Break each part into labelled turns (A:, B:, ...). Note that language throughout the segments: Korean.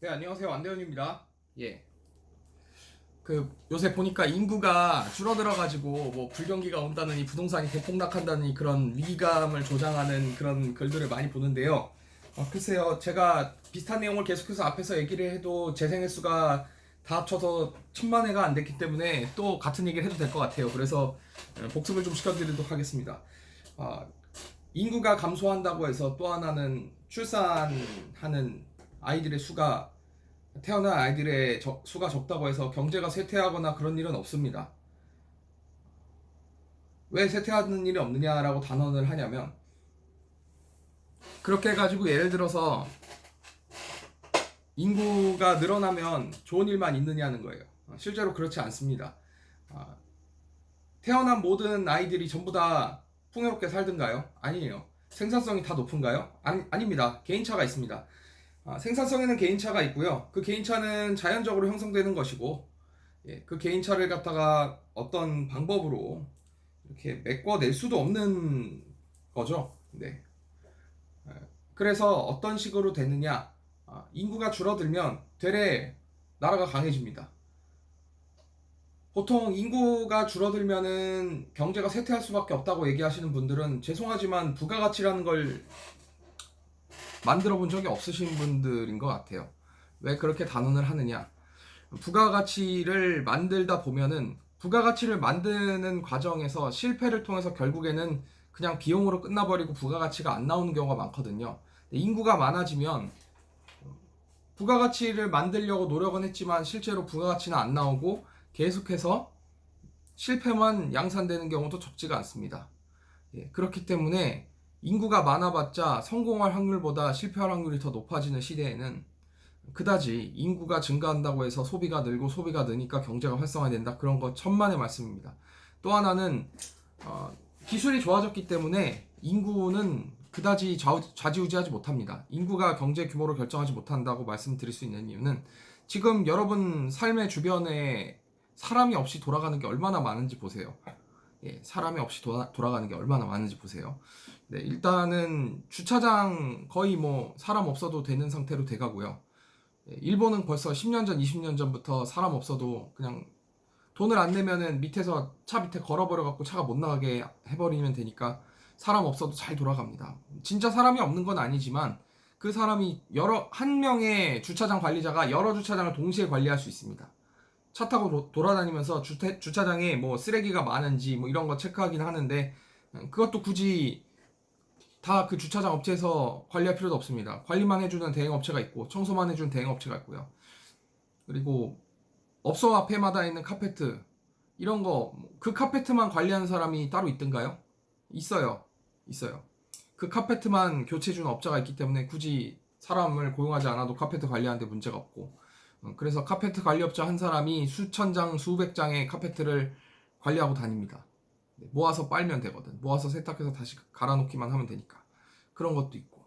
A: 네, 안녕하세요. 안대현입니다. 예. 요새 보니까 인구가 줄어들어가지고, 불경기가 온다느니, 부동산이 대폭락한다느니, 그런 위기감을 조장하는 그런 글들을 많이 보는데요. 글쎄요, 제가 비슷한 내용을 계속해서 앞에서 얘기를 해도 재생 횟수가 다 합쳐서 1000만 회가 안 됐기 때문에 또 같은 얘기를 해도 될 것 같아요. 그래서 복습을 좀 시켜드리도록 하겠습니다. 아, 인구가 감소한다고 해서 또 하나는 출산하는 아이들의 수가 태어난 아이들의 수가 적다고 해서 경제가 쇠퇴하거나 그런 일은 없습니다. 왜 쇠퇴하는 일이 없느냐라고 단언을 하냐면, 그렇게 해가지고 예를 들어서 인구가 늘어나면 좋은 일만 있느냐는 거예요. 실제로 그렇지 않습니다. 태어난 모든 아이들이 전부 다 풍요롭게 살든가요? 아니에요. 생산성이 다 높은가요? 아닙니다. 개인차가 있습니다. 생산성에는 개인차가 있고요. 그 개인차는 자연적으로 형성되는 것이고, 그 개인차를 갖다가 어떤 방법으로 이렇게 메꿔낼 수도 없는 거죠. 네. 그래서 어떤 식으로 되느냐? 인구가 줄어들면 되레 나라가 강해집니다. 보통 인구가 줄어들면은 경제가 쇠퇴할 수밖에 없다고 얘기하시는 분들은 죄송하지만 부가가치라는 걸 만들어 본 적이 없으신 분들인 것 같아요. 왜 그렇게 단언을 하느냐? 부가가치를 만들다 보면은 부가가치를 만드는 과정에서 실패를 통해서 결국에는 그냥 비용으로 끝나버리고 부가가치가 안 나오는 경우가 많거든요. 인구가 많아지면 부가가치를 만들려고 노력은 했지만 실제로 부가가치는 안 나오고 계속해서 실패만 양산되는 경우도 적지가 않습니다. 그렇기 때문에 인구가 많아봤자 성공할 확률보다 실패할 확률이 더 높아지는 시대에는 그다지 인구가 증가한다고 해서 소비가 늘고 소비가 느니까 경제가 활성화된다, 그런 거 천만의 말씀입니다. 또 하나는 기술이 좋아졌기 때문에 인구는 그다지 좌지우지하지 못합니다. 인구가 경제 규모를 결정하지 못한다고 말씀드릴 수 있는 이유는 지금 여러분 삶의 주변에 사람이 없이 돌아가는 게 얼마나 많은지 보세요. 사람이 없이 돌아가는 게 얼마나 많은지 보세요. 네, 일단은 주차장 거의 사람 없어도 되는 상태로 돼가고요. 일본은 벌써 10년 전, 20년 전부터 사람 없어도 그냥 돈을 안 내면은 밑에서 차 밑에 걸어버려갖고 차가 못 나가게 해버리면 되니까 사람 없어도 잘 돌아갑니다. 진짜 사람이 없는 건 아니지만 그 사람이 한 명의 주차장 관리자가 여러 주차장을 동시에 관리할 수 있습니다. 차 타고 돌아다니면서 주차장에 쓰레기가 많은지 이런 거 체크하긴 하는데, 그것도 굳이 다 그 주차장 업체에서 관리할 필요도 없습니다. 관리만 해주는 대행업체가 있고 청소만 해주는 대행업체가 있고요. 그리고 업소 앞에마다 있는 카페트, 이런 거 그 카페트만 관리하는 사람이 따로 있던가요? 있어요. 있어요. 그 카페트만 교체해주는 업자가 있기 때문에 굳이 사람을 고용하지 않아도 카페트 관리하는데 문제가 없고, 그래서 카페트 관리업자 한 사람이 수천 장, 수백 장의 카페트를 관리하고 다닙니다. 모아서 빨면 되거든. 모아서 세탁해서 다시 갈아놓기만 하면 되니까. 그런 것도 있고.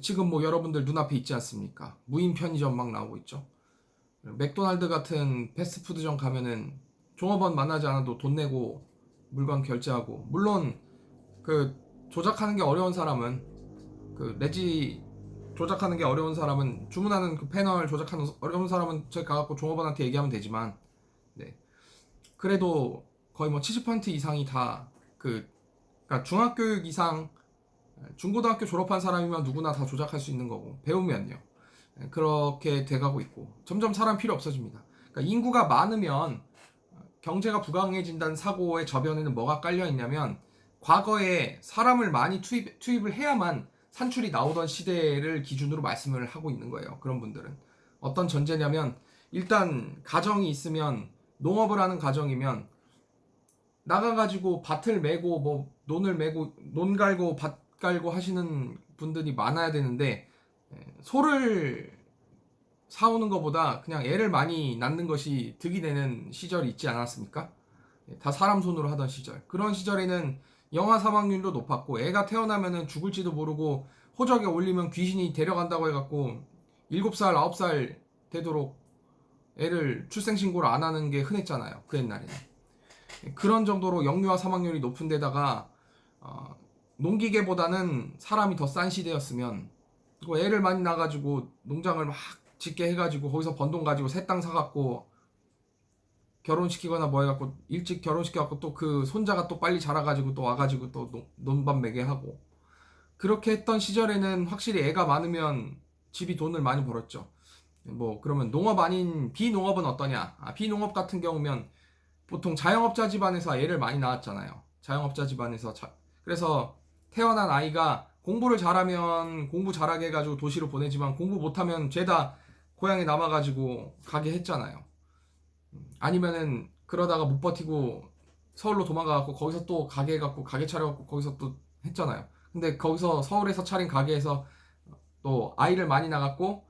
A: 지금 여러분들 눈앞에 있지 않습니까? 무인 편의점 막 나오고 있죠. 맥도날드 같은 패스트푸드점 가면은 종업원 만나지 않아도 돈 내고 물건 결제하고, 물론 그 조작하는 게 어려운 사람은, 레지 조작하는 게 어려운 사람은, 주문하는 그 패널 조작하는 어려운 사람은 저기 가갖고 종업원한테 얘기하면 되지만, 네, 그래도 거의 70% 이상이 다 그러니까 중학교육 이상, 중고등학교 졸업한 사람이면 누구나 다 조작할 수 있는 거고, 배우면요 그렇게 돼가고 있고, 점점 사람 필요 없어집니다. 그러니까 인구가 많으면 경제가 부강해진다는 사고의 저변에는 뭐가 깔려 있냐면, 과거에 사람을 많이 투입을 해야만 산출이 나오던 시대를 기준으로 말씀을 하고 있는 거예요. 그런 분들은 어떤 전제냐면, 일단 가정이 있으면, 농업을 하는 가정이면 나가가지고 밭을 메고 논을 메고 논 갈고 밭 갈고 하시는 분들이 많아야 되는데, 소를 사오는 것보다 그냥 애를 많이 낳는 것이 득이 되는 시절이 있지 않았습니까? 다 사람 손으로 하던 시절. 그런 시절에는 영아 사망률도 높았고, 애가 태어나면은 죽을지도 모르고 호적에 올리면 귀신이 데려간다고 해갖고 7살, 9살 되도록 애를 출생신고를 안 하는 게 흔했잖아요. 그 옛날에는. 그런 정도로 영유아 사망률이 높은 데다가 농기계보다는 사람이 더 싼 시대였으면, 애를 많이 낳아가지고 농장을 막 짓게 해가지고 거기서 번 돈 가지고 새 땅 사갖고 결혼시키거나 뭐 해갖고 일찍 결혼시켜갖고 또 그 손자가 또 빨리 자라가지고 또 와가지고 또 논밭 매게 하고 그렇게 했던 시절에는 확실히 애가 많으면 집이 돈을 많이 벌었죠. 뭐 그러면 농업 아닌 비농업은 어떠냐? 비농업 같은 경우면 보통 자영업자 집안에서 애를 많이 낳았잖아요. 자영업자 집안에서 그래서 태어난 아이가 공부를 잘하면 공부 잘하게 해가지고 도시로 보내지만 공부 못하면 죄다 고향에 남아가지고 가게 했잖아요. 아니면은 그러다가 못 버티고 서울로 도망가갖고 거기서 또 가게 해갖고 가게 차려갖고 거기서 또 했잖아요. 근데 거기서 서울에서 차린 가게에서 또 아이를 많이 낳았고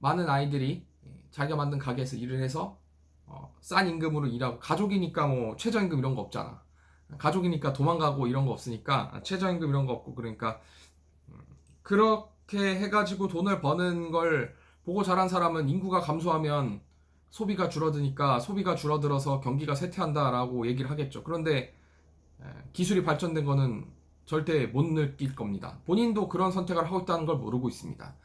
A: 많은 아이들이 자기가 만든 가게에서 일을 해서 싼 임금으로 일하고 가족이니까 뭐 최저임금 이런 거 없잖아. 가족이니까 도망가고 이런 거 없으니까 최저임금 이런 거 없고 그러니까 그렇게 해가지고 돈을 버는 걸 보고 자란 사람은 인구가 감소하면 소비가 줄어드니까 소비가 줄어들어서 경기가 쇠퇴한다라고 얘기를 하겠죠. 그런데 기술이 발전된 거는 절대 못 느낄 겁니다. 본인도 그런 선택을 하고 있다는 걸 모르고 있습니다.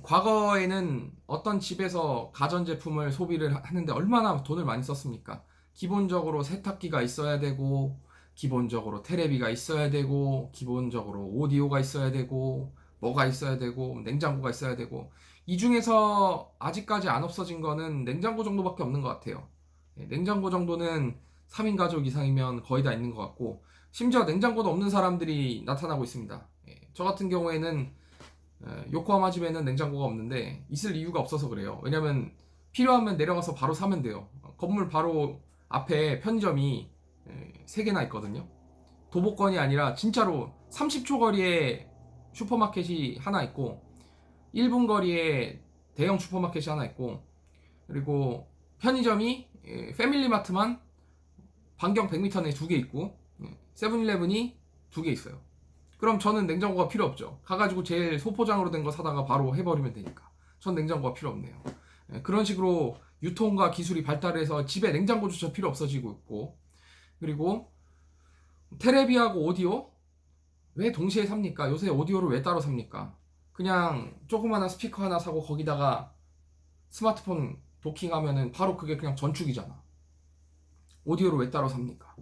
A: 과거에는 어떤 집에서 가전제품을 소비를 하는데 얼마나 돈을 많이 썼습니까? 기본적으로 세탁기가 있어야 되고 기본적으로 테레비가 있어야 되고 기본적으로 오디오가 있어야 되고 뭐가 있어야 되고 냉장고가 있어야 되고 이 중에서 아직까지 안 없어진 거는 냉장고 정도밖에 없는 것 같아요. 냉장고 정도는 3인 가족 이상이면 거의 다 있는 것 같고 심지어 냉장고도 없는 사람들이 나타나고 있습니다. 저 같은 경우에는 요코하마 집에는 냉장고가 없는데 있을 이유가 없어서 그래요. 왜냐면 필요하면 내려가서 바로 사면 돼요. 건물 바로 앞에 편의점이 3개나 있거든요. 도보권이 아니라 진짜로 30초 거리에 슈퍼마켓이 하나 있고 1분 거리에 대형 슈퍼마켓이 하나 있고 그리고 편의점이 패밀리마트만 반경 100m 내에 2개 있고 세븐일레븐이 2개 있어요. 그럼 저는 냉장고가 필요 없죠. 가가지고 제일 소포장으로 된 거 사다가 바로 해버리면 되니까. 전 냉장고가 필요 없네요. 그런 식으로 유통과 기술이 발달해서 집에 냉장고조차 필요 없어지고 있고 그리고 테레비하고 오디오 왜 동시에 삽니까? 요새 오디오를 왜 따로 삽니까? 그냥 조그마한 스피커 하나 사고 거기다가 스마트폰 도킹하면은 바로 그게 그냥 전축이잖아. 오디오를 왜 따로 삽니까?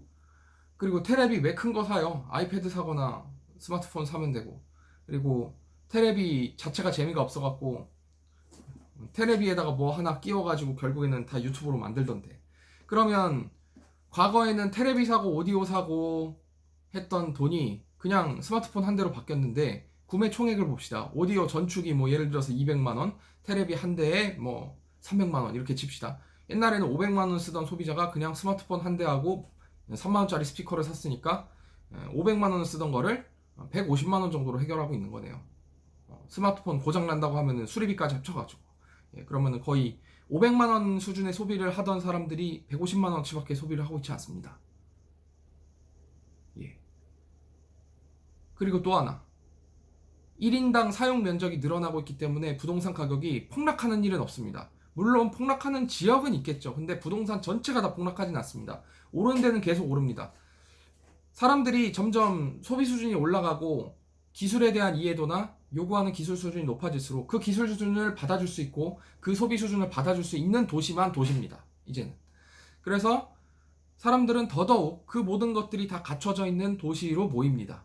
A: 그리고 테레비 왜 큰 거 사요? 아이패드 사거나 스마트폰 사면 되고 그리고 테레비 자체가 재미가 없어갖고 테레비에다가 뭐 하나 끼워가지고 결국에는 다 유튜브로 만들던데 그러면 과거에는 테레비 사고 오디오 사고 했던 돈이 그냥 스마트폰 한 대로 바뀌었는데 구매 총액을 봅시다. 오디오 전축이 뭐 예를 들어서 200만원, 테레비 한 대에 뭐 300만원 이렇게 칩시다. 옛날에는 500만원 쓰던 소비자가 그냥 스마트폰 한 대하고 3만원짜리 스피커를 샀으니까 500만원 쓰던 거를 150만원 정도로 해결하고 있는 거네요. 스마트폰 고장난다고 하면은 수리비까지 합쳐가지고 그러면은 거의 500만원 수준의 소비를 하던 사람들이 150만원치밖에 소비를 하고 있지 않습니다. 예. 그리고 또 하나 1인당 사용 면적이 늘어나고 있기 때문에 부동산 가격이 폭락하는 일은 없습니다. 물론 폭락하는 지역은 있겠죠. 근데 부동산 전체가 다 폭락하진 않습니다. 오르는 데는 계속 오릅니다. 사람들이 점점 소비 수준이 올라가고 기술에 대한 이해도나 요구하는 기술 수준이 높아질수록 그 기술 수준을 받아줄 수 있고 그 소비 수준을 받아줄 수 있는 도시만 도시입니다. 이제는. 그래서 사람들은 더더욱 그 모든 것들이 다 갖춰져 있는 도시로 모입니다.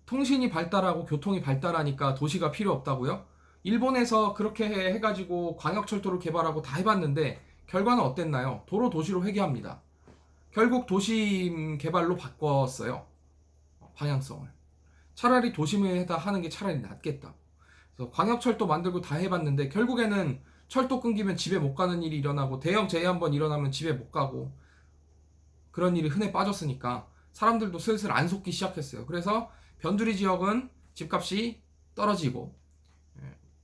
A: 통신이 발달하고 교통이 발달하니까 도시가 필요 없다고요? 일본에서 그렇게 해가지고 광역철도를 개발하고 다 해봤는데 결과는 어땠나요? 도로 도시로 회귀합니다. 결국 도심 개발로 바꿨어요. 방향성을. 차라리 도심에다 하는 게 차라리 낫겠다. 그래서 광역철도 만들고 다 해봤는데 결국에는 철도 끊기면 집에 못 가는 일이 일어나고 대형 재해 한번 일어나면 집에 못 가고 그런 일이 흔해 빠졌으니까 사람들도 슬슬 안 속기 시작했어요. 그래서 변두리 지역은 집값이 떨어지고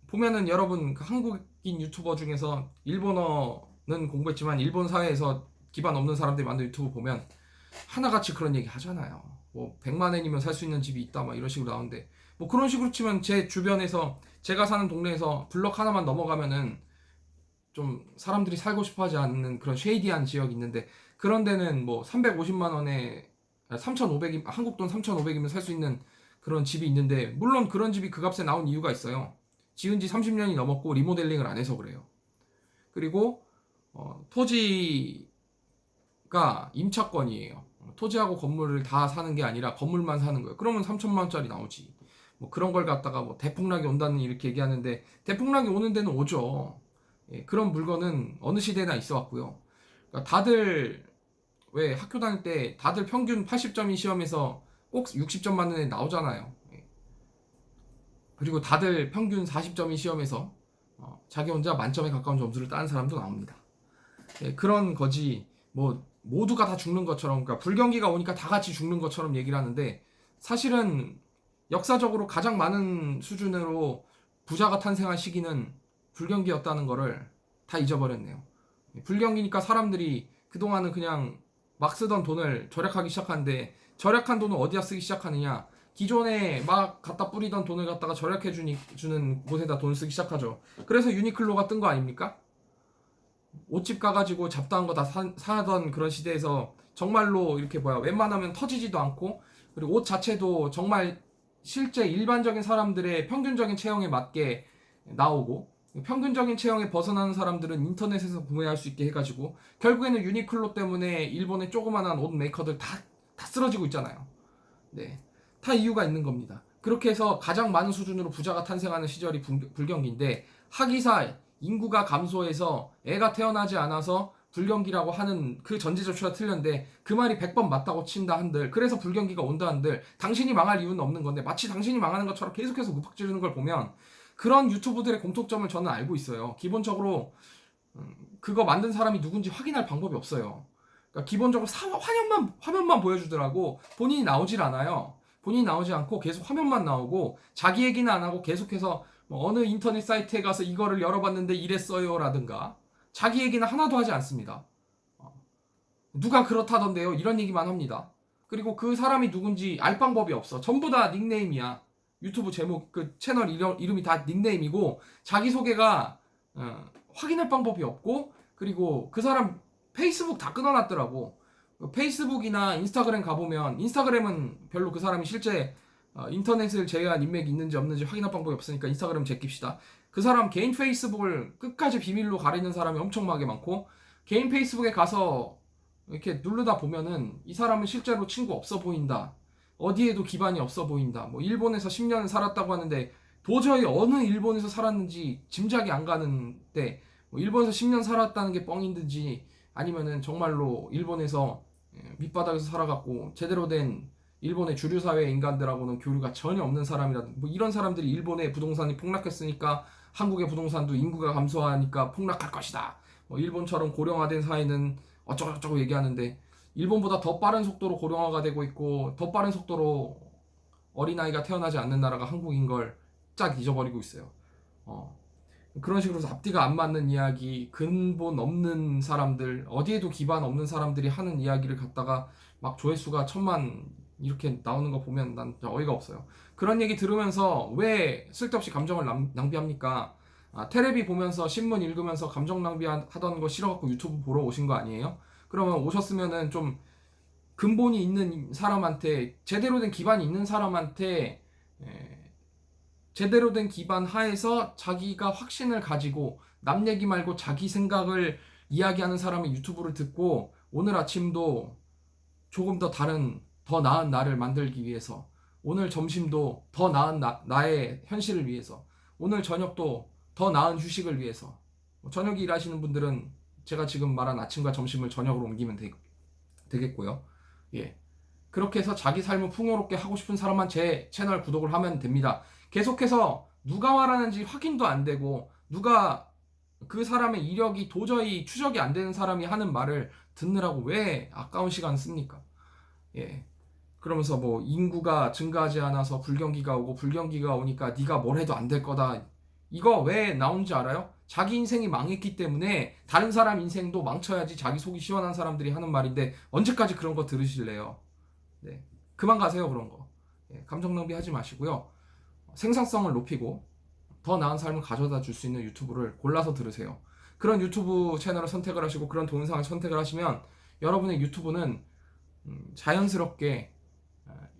A: 보면은 여러분 그 한국인 유튜버 중에서 일본어는 공부했지만 일본 사회에서 기반 없는 사람들이 만든 유튜브 보면 하나같이 그런 얘기 하잖아요. 뭐 100만엔이면 살 수 있는 집이 있다 막 이런 식으로 나오는데 뭐 그런 식으로 치면 제 주변에서 제가 사는 동네에서 블럭 하나만 넘어가면은 좀 사람들이 살고 싶어 하지 않는 그런 쉐이디한 지역이 있는데 그런 데는 뭐 350만 원에 3,500이 한국 돈 3,500이면 살 수 있는 그런 집이 있는데 물론 그런 집이 그 값에 나온 이유가 있어요. 지은 지 30년이 넘었고 리모델링을 안 해서 그래요. 그리고 토지가 임차권이에요. 토지하고 건물을 다 사는 게 아니라 건물만 사는 거예요. 그러면 3천만 원짜리 나오지. 뭐 그런 걸 갖다가 뭐 대폭락이 온다는 이렇게 얘기하는데 대폭락이 오는 데는 오죠. 예, 그런 물건은 어느 시대나 있어 왔고요. 그러니까 다들 왜 학교 다닐 때 다들 평균 80점인 시험에서 꼭 60점 맞는 애 나오잖아요. 예. 그리고 다들 평균 40점인 시험에서 자기 혼자 만점에 가까운 점수를 따는 사람도 나옵니다. 예, 그런 거지. 뭐 모두가 다 죽는 것처럼, 그러니까 불경기가 오니까 다 같이 죽는 것처럼 얘기를 하는데 사실은 역사적으로 가장 많은 수준으로 부자가 탄생한 시기는 불경기였다는 거를 다 잊어버렸네요. 불경기니까 사람들이 그동안은 그냥 막 쓰던 돈을 절약하기 시작하는데 절약한 돈을 어디다 쓰기 시작하느냐? 기존에 막 갖다 뿌리던 돈을 갖다가 절약해 주는 곳에다 돈을 쓰기 시작하죠. 그래서 유니클로가 뜬 거 아닙니까? 옷집 가가지고 잡다한 거 다 사던 그런 시대에서 정말로 이렇게 웬만하면 터지지도 않고, 그리고 옷 자체도 정말 실제 일반적인 사람들의 평균적인 체형에 맞게 나오고, 평균적인 체형에 벗어나는 사람들은 인터넷에서 구매할 수 있게 해가지고 결국에는 유니클로 때문에 일본의 조그만한 옷 메이커들 다 쓰러지고 있잖아요. 네, 다 이유가 있는 겁니다. 그렇게 해서 가장 많은 수준으로 부자가 탄생하는 시절이 불경기인데, 하기사 인구가 감소해서 애가 태어나지 않아서 불경기라고 하는 그 전제조차가 틀렸는데 그 말이 100번 맞다고 친다 한들, 그래서 불경기가 온다 한들 당신이 망할 이유는 없는 건데 마치 당신이 망하는 것처럼 계속해서 윽박 지르는 걸 보면 그런 유튜브들의 공통점을 저는 알고 있어요. 기본적으로 그거 만든 사람이 누군지 확인할 방법이 없어요. 그러니까 기본적으로 화면만 보여주더라고. 본인이 나오질 않아요. 본인이 나오지 않고 계속 화면만 나오고 자기 얘기는 안 하고 계속해서 뭐 어느 인터넷 사이트에 가서 이거를 열어봤는데 이랬어요 라든가 자기 얘기는 하나도 하지 않습니다. 누가 그렇다던데요 이런 얘기만 합니다. 그리고 그 사람이 누군지 알 방법이 없어. 전부 다 닉네임이야. 유튜브 제목, 그 채널 이름이 다 닉네임이고 자기소개가 확인할 방법이 없고, 그리고 그 사람 페이스북 다 끊어놨더라고. 페이스북이나 인스타그램 가보면, 인스타그램은 별로 그 사람이 실제 인터넷을 제외한 인맥이 있는지 없는지 확인할 방법이 없으니까 인스타그램 제낍시다. 그 사람 개인 페이스북을 끝까지 비밀로 가리는 사람이 엄청나게 많고, 개인 페이스북에 가서 이렇게 누르다 보면은 이 사람은 실제로 친구 없어 보인다, 어디에도 기반이 없어 보인다, 뭐 일본에서 10년을 살았다고 하는데 도저히 어느 일본에서 살았는지 짐작이 안 가는데, 뭐 일본에서 10년 살았다는 게 뻥인지 아니면은 정말로 일본에서 밑바닥에서 살아갖고 제대로 된 일본의 주류 사회 인간들하고는 교류가 전혀 없는 사람이라든지, 뭐 이런 사람들이 일본의 부동산이 폭락했으니까 한국의 부동산도 인구가 감소하니까 폭락할 것이다, 뭐 일본처럼 고령화된 사회는 어쩌고저쩌고 얘기하는데, 일본보다 더 빠른 속도로 고령화가 되고 있고 더 빠른 속도로 어린아이가 태어나지 않는 나라가 한국인 걸 쫙 잊어버리고 있어요. 그런 식으로 앞뒤가 안 맞는 이야기, 근본 없는 사람들, 어디에도 기반 없는 사람들이 하는 이야기를 갖다가 막 조회수가 1000만 이렇게 나오는 거 보면 난 어이가 없어요. 그런 얘기 들으면서 왜 쓸데없이 감정을 낭비합니까? 테레비 보면서 신문 읽으면서 감정 낭비하던 거 싫어갖고 유튜브 보러 오신 거 아니에요? 그러면 오셨으면은 좀 근본이 있는 사람한테, 제대로 된 기반이 있는 사람한테 제대로 된 기반 하에서 자기가 확신을 가지고 남 얘기 말고 자기 생각을 이야기하는 사람의 유튜브를 듣고 오늘 아침도 조금 더 다른, 더 나은 나를 만들기 위해서, 오늘 점심도 더 나은 나의 현실을 위해서, 오늘 저녁도 더 나은 휴식을 위해서, 저녁에 일하시는 분들은 제가 지금 말한 아침과 점심을 저녁으로 옮기면 되겠고요. 예. 그렇게 해서 자기 삶을 풍요롭게 하고 싶은 사람만 제 채널 구독을 하면 됩니다. 계속해서 누가 말하는지 확인도 안 되고 누가 그 사람의 이력이 도저히 추적이 안 되는 사람이 하는 말을 듣느라고 왜 아까운 시간 씁니까? 예. 그러면서 뭐 인구가 증가하지 않아서 불경기가 오고 불경기가 오니까 네가 뭘 해도 안 될 거다. 이거 왜 나온지 알아요? 자기 인생이 망했기 때문에 다른 사람 인생도 망쳐야지 자기 속이 시원한 사람들이 하는 말인데 언제까지 그런 거 들으실래요? 네. 그만 가세요, 그런 거. 예, 감정 낭비하지 마시고요. 생산성을 높이고 더 나은 삶을 가져다 줄 수 있는 유튜브를 골라서 들으세요. 그런 유튜브 채널을 선택을 하시고 그런 동영상을 선택을 하시면 여러분의 유튜브는 자연스럽게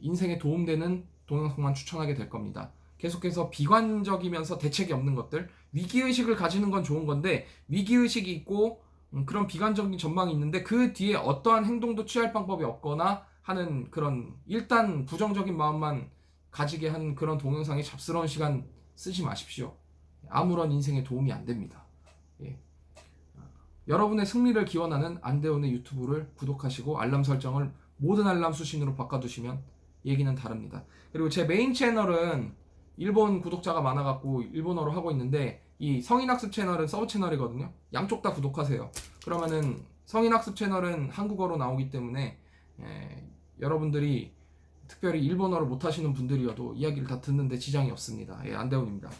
A: 인생에 도움되는 동영상만 추천하게 될 겁니다. 계속해서 비관적이면서 대책이 없는 것들, 위기의식을 가지는 건 좋은 건데 위기의식이 있고 그런 비관적인 전망이 있는데 그 뒤에 어떠한 행동도 취할 방법이 없거나 하는 그런 일단 부정적인 마음만 가지게 하는 그런 동영상에 잡스러운 시간 쓰지 마십시오. 아무런 인생에 도움이 안 됩니다. 예. 여러분의 승리를 기원하는 안대훈의 유튜브를 구독하시고 알람 설정을 모든 알람 수신으로 바꿔두시면 얘기는 다릅니다. 그리고 제 메인 채널은 일본 구독자가 많아갖고 일본어로 하고 있는데 이 성인학습 채널은 서브 채널이거든요. 양쪽 다 구독하세요. 그러면은 성인학습 채널은 한국어로 나오기 때문에 여러분들이 특별히 일본어를 못하시는 분들이어도 이야기를 다 듣는데 지장이 없습니다. 예, 안대훈입니다.